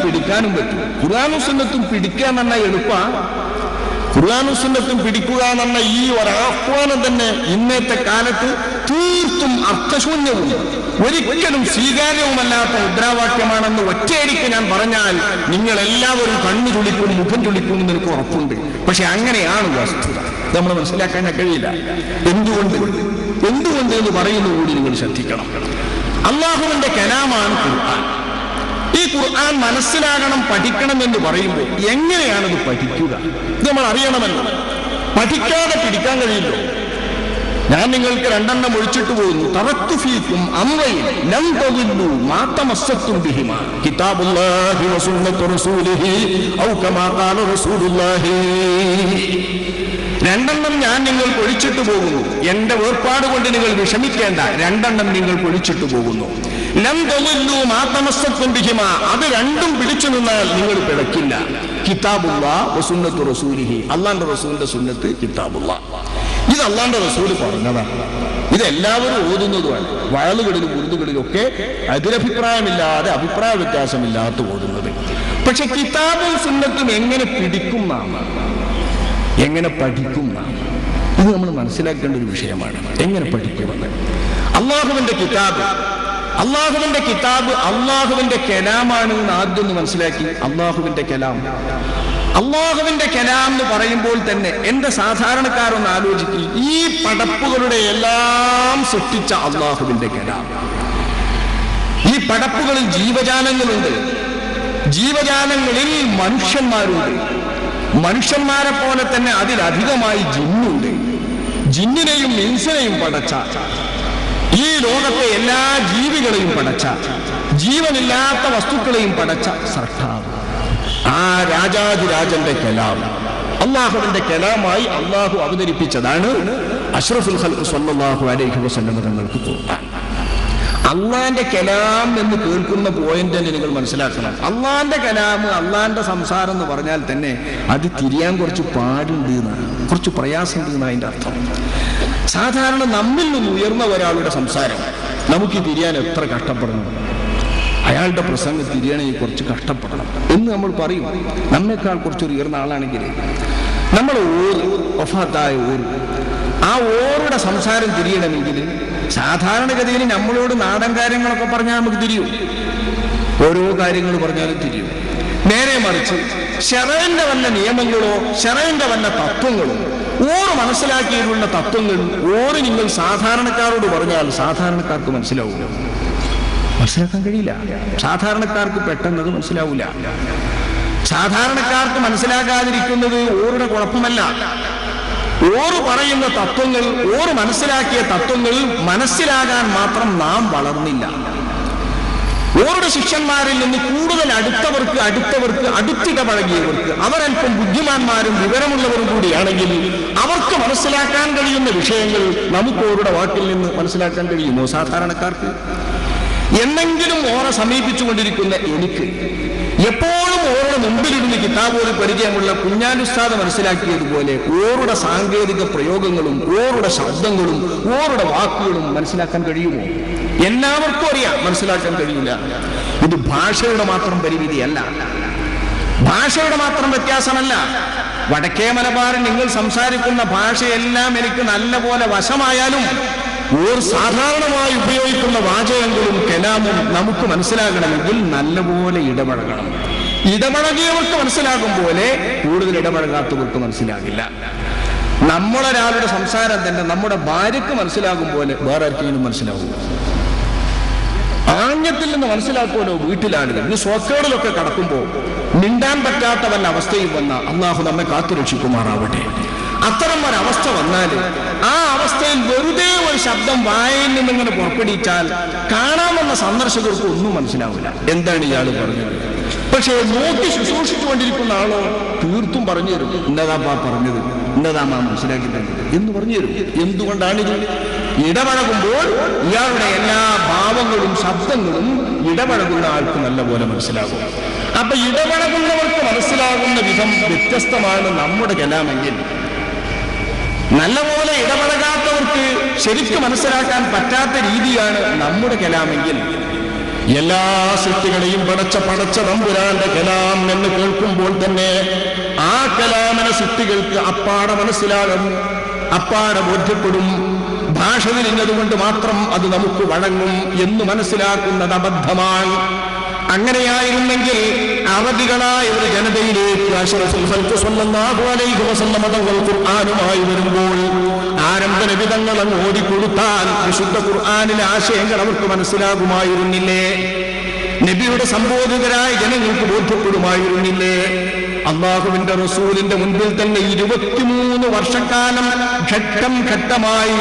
പിടിക്കാനും പറ്റും. ഖുർആനും സുന്നത്തും പിടിക്കാൻ എന്ന എളുപ്പമാണ്. ഖുർആനും സുന്നത്തും പിടിക്കുക എന്ന ഈ ഒരാഹ്വാനം തന്നെ ഇന്നത്തെ കാലത്ത് തീർത്തും അർത്ഥശൂന്യവും ഒരിക്കലും സ്വീകാര്യവുമല്ലാത്ത മുദ്രാവാക്യമാണെന്ന് ഒറ്റയടിക്ക് ഞാൻ പറഞ്ഞാൽ നിങ്ങൾ എല്ലാവരും കണ്ണു ചുളിക്കും, മുഖം ചുളിക്കും എന്ന് എനിക്ക് ഉറപ്പുണ്ട്. പക്ഷെ അങ്ങനെയാണ് വസ്തുത. നമ്മൾ മനസ്സിലാക്കാൻ കഴിയില്ല. എന്തുകൊണ്ട് എന്ന് പറയുന്നത് കൂടി നിങ്ങൾ ശ്രദ്ധിക്കണം. അള്ളാഹുവിന്റെ കലാമാണ് ഖുർആൻ. ഈ ഖുർആൻ മനസ്സിലാകണം, പഠിക്കണം എന്ന് പറയുമ്പോൾ എങ്ങനെയാണത് പഠിക്കുക? ഇത് നമ്മൾ അറിയണമല്ലോ. പഠിക്കാതെ പിടിക്കാൻ കഴിയില്ലോ. ഞാൻ നിങ്ങൾക്ക് 2 ഒഴിച്ചിട്ട് പോകുന്നു. തറക്തു ഫീക്കും അംറൈൻ ലൻ തദില്ലു മാ തമസ്സക്തും ബിഹിമാ കിതാബുല്ലാഹി വസുന്നത്തു റസൂലിഹി ഔ കമാ ഖാല റസൂലുള്ളാഹി. 2 ഞാൻ നിങ്ങൾക്ക് ഒഴിച്ചിട്ട് പോകുന്നു. എന്റെ വേർപാട് കൊണ്ട് നിങ്ങൾ വിഷമിക്കേണ്ട. 2 നിങ്ങൾക്ക് ഒഴിച്ചിട്ട് പോകുന്നു. ലൻ തദില്ലു മാ തമസ്സക്തും ബിഹിമാ. അത് 2 പിടിച്ചു നിന്നാൽ നിങ്ങൾ പിഴക്കില്ല. കിതാബുല്ലാഹി വസുന്നത്തു റസൂലിഹി. അല്ലാഹുവിന്റെ റസൂലിന്റെ സുന്നത്ത് കിതാബുല്ലാഹ്. ഇത് അള്ളാന്റെ റസൂല് പറഞ്ഞതാണ്. ഇതെല്ലാവരും ഓതുന്നതുമാണ്. വയലുകളിലും ഉറുദുകളിലൊക്കെ എതിരഭിപ്രായമില്ലാതെ, അഭിപ്രായ വ്യത്യാസമില്ലാത്ത ഓതുന്നത്. പക്ഷെ കിതാബും സുന്നത്തും എങ്ങനെ പിടിക്കും നാം, എങ്ങനെ പഠിക്കും നാം, ഇത് നമ്മൾ മനസ്സിലാക്കേണ്ട ഒരു വിഷയമാണ്. എങ്ങനെ പഠിക്കുമെന്ന്. അള്ളാഹുവിന്റെ കിതാബ് അള്ളാഹുവിന്റെ കലാമാണ് എന്ന് ആദ്യം ഒന്ന് മനസ്സിലാക്കി. അള്ളാഹുവിന്റെ കലാം എന്ന് പറയുമ്പോൾ തന്നെ എന്റെ സാധാരണക്കാരൊന്ന് ആലോചിക്കും. ഈ പടപ്പുകളുടെ എല്ലാം സൃഷ്ടിച്ച അള്ളാഹുവിന്റെ കലാം. ഈ പടപ്പുകളിൽ ജീവജാലങ്ങളുണ്ട്. ജീവജാലങ്ങളിൽ മനുഷ്യന്മാരുണ്ട്. മനുഷ്യന്മാരെ പോലെ തന്നെ അതിലധികമായി ജിന്നുണ്ട്. ജിന്നിനെയും ഇൻസിനെയും പടച്ച, ഈ ലോകത്തെ എല്ലാ ജീവികളെയും പടച്ച, ജീവനില്ലാത്ത വസ്തുക്കളെയും പടച്ച സർക്കാർ, ആ രാജാതിരാജന്റെ കലാം, അള്ളാഹുവിന്റെ കലാമായി അള്ളാഹു അവതരിപ്പിച്ചതാണ് അഷ്റഫുൽ ഖൽഖ് സ്വല്ലല്ലാഹു അലൈഹി വസല്ലം തങ്ങൾക്ക് ഖുർആൻ. അള്ളാന്റെ കലാം എന്ന് കേൾക്കുന്ന പോയിന്റ് തന്നെ നിങ്ങൾ മനസ്സിലാക്കണം. അള്ളാന്റെ കലാം, അള്ളാന്റെ സംസാരം എന്ന് പറഞ്ഞാൽ തന്നെ അത് തിരിയാൻ കുറച്ച് പാടുണ്ട് എന്നാണ്, കുറച്ച് പ്രയാസമുണ്ട് എന്നാണ് അതിന്റെ അർത്ഥം. സാധാരണ നമ്മിൽ നിന്ന് ഉയർന്ന ഒരാളുടെ സംസാരം നമുക്ക് തിരിയാൻ എത്ര കഷ്ടപ്പെടണം, അയാളുടെ പ്രസംഗം തിരിയണമെങ്കിൽ കുറച്ച് കഷ്ടപ്പെടണം എന്ന് നമ്മൾ പറയും. നമ്മേക്കാൾ കുറച്ചൊരു ഉയർന്ന ആളാണെങ്കിൽ നമ്മൾ വഫാത്തായ ആ ഓറുടെ സംസാരം തിരിയണമെങ്കിൽ സാധാരണഗതിയിൽ നമ്മളോട് നാടൻ കാര്യങ്ങളൊക്കെ പറഞ്ഞാൽ നമുക്ക് തിരിയും, ഓരോ കാര്യങ്ങൾ പറഞ്ഞാലും തിരിയും. നേരെ മറിച്ച് ശറഅന്റെ വല്ല നിയമങ്ങളോ ശറഅന്റെ വല്ല തത്വങ്ങളോ ഓറ് മനസ്സിലാക്കിയിട്ടുള്ള തത്വങ്ങൾ ഓറ് നിങ്ങൾ സാധാരണക്കാരോട് പറഞ്ഞാൽ സാധാരണക്കാർക്ക് മനസ്സിലാവില്ല, മനസ്സിലാക്കാൻ കഴിയില്ല. സാധാരണക്കാർക്ക് പെട്ടെന്നത് മനസ്സിലാവില്ല. സാധാരണക്കാർക്ക് മനസ്സിലാക്കാതിരിക്കുന്നത് ഓരുടെ കുഴപ്പമല്ല. ഓറ് പറയുന്ന തത്വങ്ങൾ, ഓറ് മനസ്സിലാക്കിയ തത്വങ്ങൾ മനസ്സിലാകാൻ മാത്രം നാം വളർന്നില്ല. ഓരുടെ ശിഷ്യന്മാരിൽ നിന്ന് കൂടുതൽ അടുത്തവർക്ക് അടുത്തിടപഴകിയവർക്ക്, അവരൽപ്പം ബുദ്ധിമാന്മാരും വിവരമുള്ളവരും കൂടിയാണെങ്കിൽ അവർക്ക് മനസ്സിലാക്കാൻ കഴിയുന്ന വിഷയങ്ങൾ നമുക്ക് ഓരുടെ വാക്കിൽ നിന്ന് മനസ്സിലാക്കാൻ കഴിയുമോ സാധാരണക്കാർക്ക്? എന്നെങ്കിലും ഓറെ സമീപിച്ചുകൊണ്ടിരിക്കുന്ന എനിക്ക് എപ്പോഴും ഓരുടെ മുമ്പിലിരുന്ന് കിതാബോട് പരിചയമുള്ള കുഞ്ഞാലുസ്താദ് മനസ്സിലാക്കിയതുപോലെ ഓരുടെ സാങ്കേതിക പ്രയോഗങ്ങളും ഓരുടെ ശബ്ദങ്ങളും ഓരുടെ വാക്കുകളും മനസ്സിലാക്കാൻ കഴിയുമോ? എല്ലാവർക്കും അറിയാം, മനസ്സിലാക്കാൻ കഴിയില്ല. ഇത് ഭാഷയുടെ മാത്രം പരിമിതിയല്ല, ഭാഷയുടെ മാത്രം വ്യത്യാസമല്ല. വടക്കേ മലബാറിൽ നിങ്ങൾ സംസാരിക്കുന്ന ഭാഷയെല്ലാം എനിക്ക് നല്ലപോലെ വശമായാലും സാധാരണമായി ഉപയോഗിക്കുന്ന വാചകങ്ങളും കലാമും നമുക്ക് മനസ്സിലാകണമെങ്കിൽ നല്ലപോലെ ഇടപഴകണം. ഇടപഴകിയവർക്ക് മനസ്സിലാകും പോലെ കൂടുതൽ ഇടപഴകാത്തവർക്ക് മനസ്സിലാകില്ല. നമ്മളൊരാളുടെ സംസാരം തന്നെ നമ്മുടെ ഭാര്യയ്ക്ക് മനസ്സിലാകും പോലെ വേറെ ആർക്കെങ്കിലും മനസ്സിലാവും. ആംഗ്യത്തിൽ നിന്ന് മനസ്സിലാക്കുമല്ലോ വീട്ടിലാളുകൾ. ഈ സ്വക്കേടിലൊക്കെ കടക്കുമ്പോൾ മിണ്ടാൻ പറ്റാത്ത വല്ല അവസ്ഥയിൽ വന്ന അള്ളാഹു നമ്മെ കാത്തുരക്ഷിക്കുമാറാവട്ടെ. അത്തരം ഒരവസ്ഥ വന്നാൽ ആ അവസ്ഥയിൽ വെറുതെ ഒരു ശബ്ദം വായിൽ നിന്നിങ്ങനെ പുറപ്പെടുവിച്ചാൽ കാണാമെന്ന സന്ദർശകർക്ക് ഒന്നും മനസ്സിലാവില്ല, എന്താണ് ഇയാൾ പറഞ്ഞത്. പക്ഷേ നോക്കി ശുശ്രൂഷിച്ചുകൊണ്ടിരിക്കുന്ന ആളോ തീർത്തും പറഞ്ഞു തരും, ഇന്നതാപ്പാ പറഞ്ഞത്, ഇന്നതാമാ മനസ്സിലാക്കി തന്നത് എന്ന് പറഞ്ഞു തരും. എന്തുകൊണ്ടാണിത്? ഇടപഴകുമ്പോൾ ഇയാളുടെ എല്ലാ ഭാവങ്ങളും ശബ്ദങ്ങളും ഇടപഴകുന്ന ആൾക്ക് നല്ലപോലെ മനസ്സിലാകും. അപ്പൊ ഇടപഴകുന്നവർക്ക് മനസ്സിലാകുന്ന വിധം വ്യത്യസ്തമാണ് നമ്മുടെ കലാമെങ്കിൽ, നല്ലപോലെ ഇടപഴകാത്തവർക്ക് ശരിക്കും മനസ്സിലാക്കാൻ പറ്റാത്ത രീതിയാണ് നമ്മുടെ കലാമെങ്കിൽ, എല്ലാ സൃഷ്ടികളെയും പടച്ച തമ്പുരാന്റെ കലാം എന്ന് കേൾക്കുമ്പോൾ തന്നെ ആ കലാമിനെ സൃഷ്ടികൾക്ക് അപ്പാടെ മനസ്സിലാകും, അപ്പാടെ ബോധ്യപ്പെടും. ഭാഷ തിരിഞ്ഞതുകൊണ്ട് മാത്രം അത് നമുക്ക് വഴങ്ങും എന്ന് മനസ്സിലാക്കുന്നത് അബദ്ധമാണ്. അങ്ങനെയായിരുന്നെങ്കിൽ അറബികളായ ഒരു ജനതയിലേക്ക് അഷ്റഫുൽ ഖൽഖ് സ്വല്ലല്ലാഹു അലൈഹി വസല്ലം തങ്ങൾ ഖുർആനുമായി വരുമ്പോൾ ആരംഭ നബിതങ്ങൾ അങ്ങ് ഓതിക്കൊടുത്താൽ വിശുദ്ധ ഖുർആനിലെ ആശയങ്ങൾ അവർക്ക് മനസ്സിലാകുമായിരുന്നില്ലേ? നബിയുടെ സംബോധിതരായ ജനങ്ങൾക്ക് ബോധ്യപ്പെടുമായിരുന്നില്ലേ? അള്ളാഹുവിന്റെ റസൂലിന്റെ മുൻപിൽ തന്നെ 23 വർഷക്കാലം ഘട്ടം ഘട്ടമായി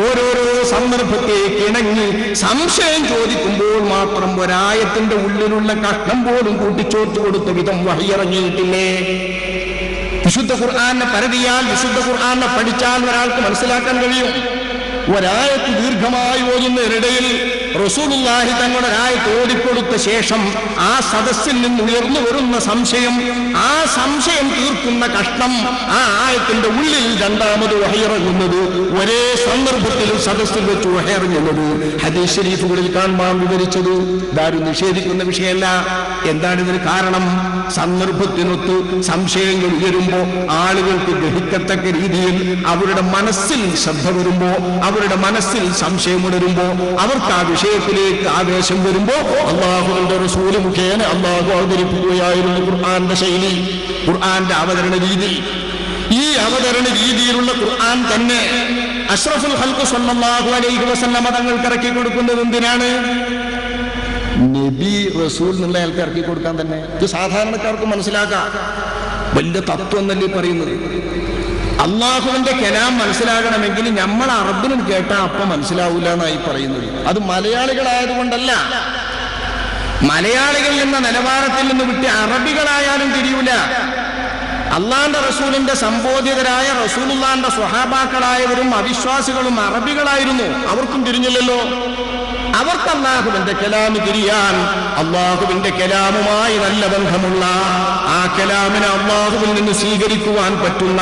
ഓരോരോ സന്ദർഭത്തേക്ക് ഇണങ്ങി സംശയം ചോദിക്കുമ്പോൾ മാത്രം ഒരായത്തിന്റെ ഉള്ളിലുള്ള കഷ്ണം പോലും കൂട്ടിച്ചോർത്ത് കൊടുത്ത വിധം വഹിയിറങ്ങിയിട്ടില്ലേ? വിശുദ്ധ ഖുർആനെ പരതിയാൽ, വിശുദ്ധ ഖുർആനെ പഠിച്ചാൽ ഒരാൾക്ക് മനസ്സിലാക്കാൻ കഴിയും. ഒരായത്ത് ദീർഘമായി ഓതുന്നതിനിടയിൽ റസൂലുള്ളാഹി തങ്ങളുടെ ആയത്ത് ഓതിക്കൊടുത്ത ശേഷം ആ സദസ്സിൽ നിന്ന് ഉയർന്നു വരുന്ന സംശയം, ആ സംശയം തീർക്കുന്ന കഷ്ണം ആ ആയത്തിന്റെ ഉള്ളിൽ രണ്ടാമത് വഹിയിറങ്ങുന്നത്, ഒരേ സന്ദർഭത്തിൽ സദസ്സിൽ വെച്ച് വഹിയിറങ്ങുന്നത് ഹദീസ് ശരീഫുകളിൽ കാണാൻ വിവരിച്ചത് ഇതാരും നിഷേധിക്കുന്ന വിഷയമല്ല. എന്താണ് ഇതിന് കാരണം? സന്ദർഭത്തിനൊത്ത് സംശയങ്ങൾ ഉയരുമ്പോ ആളുകൾക്ക് ഗ്രഹിക്കത്തക്ക രീതിയിൽ അവരുടെ മനസ്സിൽ ശ്രദ്ധ വരുമ്പോ, അവരുടെ മനസ്സിൽ സംശയം ഉണരുമ്പോ, അവർക്ക് ആ വിഷയത്തിലേക്ക് ആവേശം വരുമ്പോ അള്ളാഹുവിന്റെ റസൂല് മുഖേന അള്ളാഹു അവതരിപ്പിക്കുകയായിരുന്നു ഖുർആന്റെ ശൈലി, ഖുർആന്റെ അവതരണ രീതി. ഈ അവതരണ രീതിയിലുള്ള ഖുർആൻ തന്നെ അഷ്റഫുൽ ഖൽഖ് സ്വല്ലല്ലാഹു അലൈഹി വസല്ലം തങ്ങൾക്ക് ഇറക്കി കൊടുക്കുന്നത് എന്തിനാണ്? നബി റസൂൽ എന്നുള്ള ആൾക്ക് ഇറക്കി കൊടുക്കാൻ തന്നെ. ഇത് സാധാരണക്കാർക്ക് മനസ്സിലാക്കാം, വലിയ തത്വം എന്നല്ലേ പറയുന്നത്. അള്ളാഹുവിന്റെ കലാം മനസ്സിലാകണമെങ്കിൽ നമ്മൾ അറബിനും കേട്ടാ അപ്പം മനസ്സിലാവൂല എന്നായി പറയുന്നത്. അത് മലയാളികളായതുകൊണ്ടല്ല, മലയാളികൾ എന്ന നിലവാരത്തിൽ നിന്ന് വിട്ട് അറബികളായാലും തിരിയൂല. അള്ളാന്റെ റസൂലിന്റെ സംബോധിതരായ റസൂലുള്ളാന്റെ സ്വഹാബാക്കളായവരും അവിശ്വാസികളും അറബികളായിരുന്നു, അവർക്കും തിരിഞ്ഞില്ലല്ലോ. അവർക്ക് അള്ളാഹുവിന്റെ കലാമ് തിരിയാൻ, അള്ളാഹുവിന്റെ കലാമുമായി നല്ല ബന്ധമുള്ള, ആ കലാമിനെ അള്ളാഹുവിൽ നിന്ന് സ്വീകരിക്കുവാൻ പറ്റുന്ന,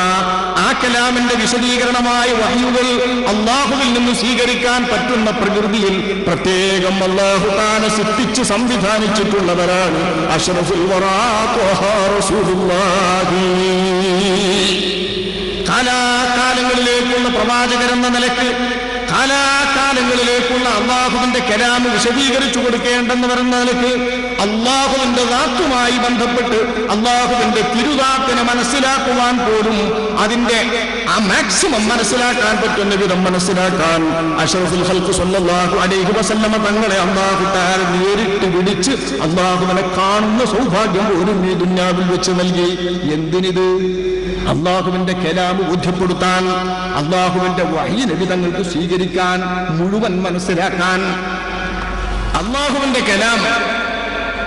ആ കലാമിന്റെ വിശദീകരണമായ വഹ്യുകൾ അള്ളാഹുവിൽ നിന്ന് സ്വീകരിക്കാൻ പറ്റുന്ന പ്രകൃതിയിൽ പ്രത്യേകം അള്ളാഹു താനെ സൃഷ്ടിച്ച് സംവിധാനിച്ചിട്ടുള്ളവരാണ് അഷ്റഫുൽ വറാ ത്വഹ റസൂലുള്ളാഹി. കാലാകാലങ്ങളിലേക്കുള്ള പ്രവാചകരെന്ന നിലക്ക് കാലാകാലങ്ങളിലേക്കുള്ള അള്ളാഹുവിന്റെ കലാമ് വിശദീകരിച്ചു കൊടുക്കേണ്ടെന്ന് പറയുന്ന നിലക്ക് അള്ളാഹുവിന്റെ ദാത്തുമായി ബന്ധപ്പെട്ട് അള്ളാഹുവിന്റെ തിരുദാത്തിനെ മനസ്സിലാക്കുവാൻ പോലും അതിന്റെ ആ മാക്സിമം മനസ്സിലാക്കാൻ പറ്റുന്ന വിധം മനസ്സിലാക്കാൻ അഷ്റഫുൽ ഖൽഖ് സ്വല്ലല്ലാഹു അലൈഹി വസല്ലം തങ്ങളെ അള്ളാഹു തആല നേരിട്ട് വിളിച്ച് അള്ളാഹുവിനെ കാണുന്ന സൗഭാഗ്യം പോലും ഈ ദുനിയാവിൽ വെച്ച് നൽകി. എന്തിനിത്? അള്ളാഹുവിന്റെ കലാമ് ബോധ്യപ്പെടുത്താൻ, അള്ളാഹുവിന്റെ വഹ്യ് നബി തങ്ങൾക്ക് സ്വീകരിക്കാൻ, മുഴുവൻ മനസ്സിലാക്കാൻ. അള്ളാഹുവിന്റെ കലാം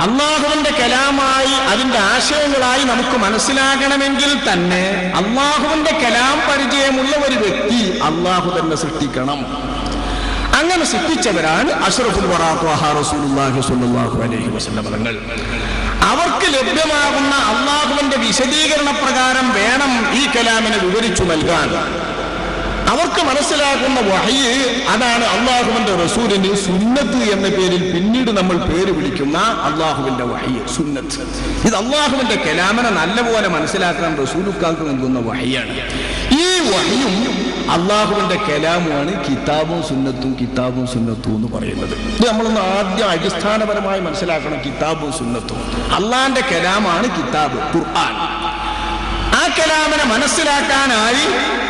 അള്ളാഹുവിന്റെ കലാമായി അതിന്റെ ആശയങ്ങളായി നമുക്ക് മനസ്സിലാകണമെങ്കിൽ തന്നെ അള്ളാഹുവിന്റെ കലാം പരിചയമുള്ള ഒരു വ്യക്തി അള്ളാഹു തന്നെ സൃഷ്ടിക്കണം. അങ്ങനെ സൃഷ്ടിച്ചവരാണ് അഷ്റഫുൽ വറാ ത്വഹ റസൂലുള്ളാഹി സ്വല്ലല്ലാഹു അലൈഹി വസല്ലം തങ്ങൾ. അവർക്ക് ലഭ്യമാകുന്ന അള്ളാഹുവിന്റെ വിശദീകരണ പ്രകാരം വേണം ഈ കലാമിനെ വിവരിച്ചു നൽകാൻ. അവർക്ക് മനസ്സിലാക്കുന്ന വഹ്യ് അതാണ് അള്ളാഹുവിന്റെ റസൂലിന് സുന്നത്ത് എന്ന പേരിൽ പിന്നീട് നമ്മൾ പേര് വിളിക്കുന്ന അള്ളാഹുവിന്റെ വഹ്യ്, സുന്നത്ത്. ഇത് അള്ളാഹുവിന്റെ കലാമിനെ നല്ലപോലെ മനസ്സിലാക്കാൻ റസൂലുക്കാർക്ക് നൽകുന്ന വഹ്യാണ്. ഈ വഹ്യും അള്ളാഹുവിന്റെ കലാമുമാണ് കിതാബും സുന്നത്തും, കിതാബും സുന്നത്തും എന്ന് പറയുന്നത്. ഇത് നമ്മളൊന്ന് ആദ്യം അടിസ്ഥാനപരമായി മനസ്സിലാക്കണം. കിതാബും സുന്നത്തും അള്ളാന്റെ കലാമാണ് കിതാബ്, ഖുർആൻ. ആ കലാമിനെ മനസ്സിലാക്കാനായി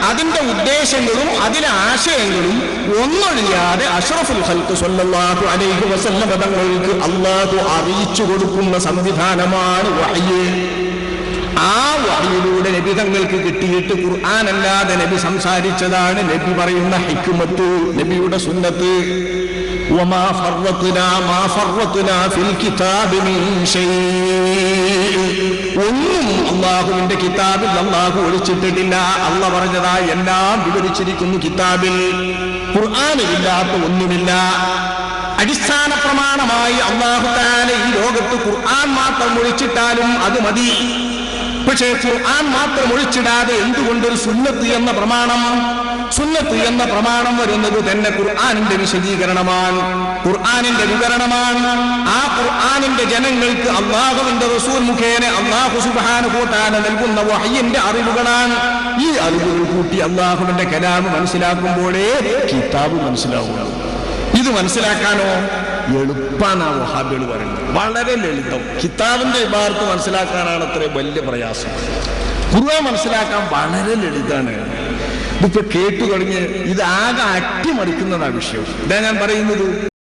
അതിന്റെ ഉദ്ദേശങ്ങളും അതിലെ ആശയങ്ങളും ഒന്നൊഴിയാതെ അഷ്റഫുൽ ഖൽഖ് സ്വല്ലല്ലാഹു അലൈഹി വസല്ലം തങ്ങൾക്ക് അള്ളാഹു അറിയിച്ചു കൊടുക്കുന്ന സംവിധാനമാണ് വഹ്യ്. ആ വഹ്യിലൂടെ നബി തങ്ങൾക്ക് കിട്ടിയിട്ട് ഖുർആൻ അല്ലാതെ നബി സംസാരിച്ചതാണ് നബി പറയുന്ന ഹിക്മത്ത്, നബിയുടെ സുന്നത്ത്. വമാ ഫർറത്നാ ഫിൽ കിതാബി മിൻ ശൈഇ. ഒന്നും അള്ളാഹുവിന്റെ കിതാബിൽ അള്ളാഹു ഒളിച്ചിട്ടിട്ടില്ല. അള്ളാഹ് പറഞ്ഞതാ എല്ലാം വിവരിച്ചിരിക്കുന്നു കിതാബിൽ. ഖുർആനിലില്ലാത്ത ഒന്നുമില്ല. അടിസ്ഥാന പ്രമാണമായി അള്ളാഹു തആല ഈ ലോകത്ത് ഖുർആൻ മാത്രം ഒളിച്ചിട്ടാലും അത് മതി. പക്ഷേ ഖുർആൻ മാത്രം ഒഴിച്ചിടാതെ എന്തുകൊണ്ടൊരു സുന്നത്ത് എന്ന പ്രമാണം? സുന്നത്ത് എന്ന പ്രമാണം വരുന്നത് തന്നെ ഖുർആനിന്റെ വിശദീകരണമാണ്, ഖുർആനിന്റെ വിവരണമാണ്. ആ ഖുർആനിന്റെ ജനങ്ങൾക്ക് അല്ലാഹുവിന്റെ റസൂൽ മുഖേന അല്ലാഹു സുബ്ഹാനഹു വ തആല നൽകുന്ന വഹയിന്റെ അറിവുകളാണ്. ഈ അറിവുകൾ കൂട്ടി അല്ലാഹുവിന്റെ കലാം മനസ്സിലാക്കുമ്പോഴേ കിതാബ് മനസ്സിലാവുള്ളൂ. ഇത് മനസ്സിലാക്കാനോ എളുപ്പാണ് ആ വഹാബികൾ പറയുന്നത്, വളരെ ലളിതം. കിതാബിന്റെ ഇബാറത്ത് മനസ്സിലാക്കാനാണ് അത്രയും വലിയ പ്രയാസം. ഖുർആൻ മനസ്സിലാക്കാൻ വളരെ ലളിതാണ്. ഇതിപ്പോ കേട്ടു തുടങ്ങി ഇത് ആകെ അട്ടിമറിക്കുന്നതാണ് വിഷയം. ഇതാ ഞാൻ പറയുന്നത്.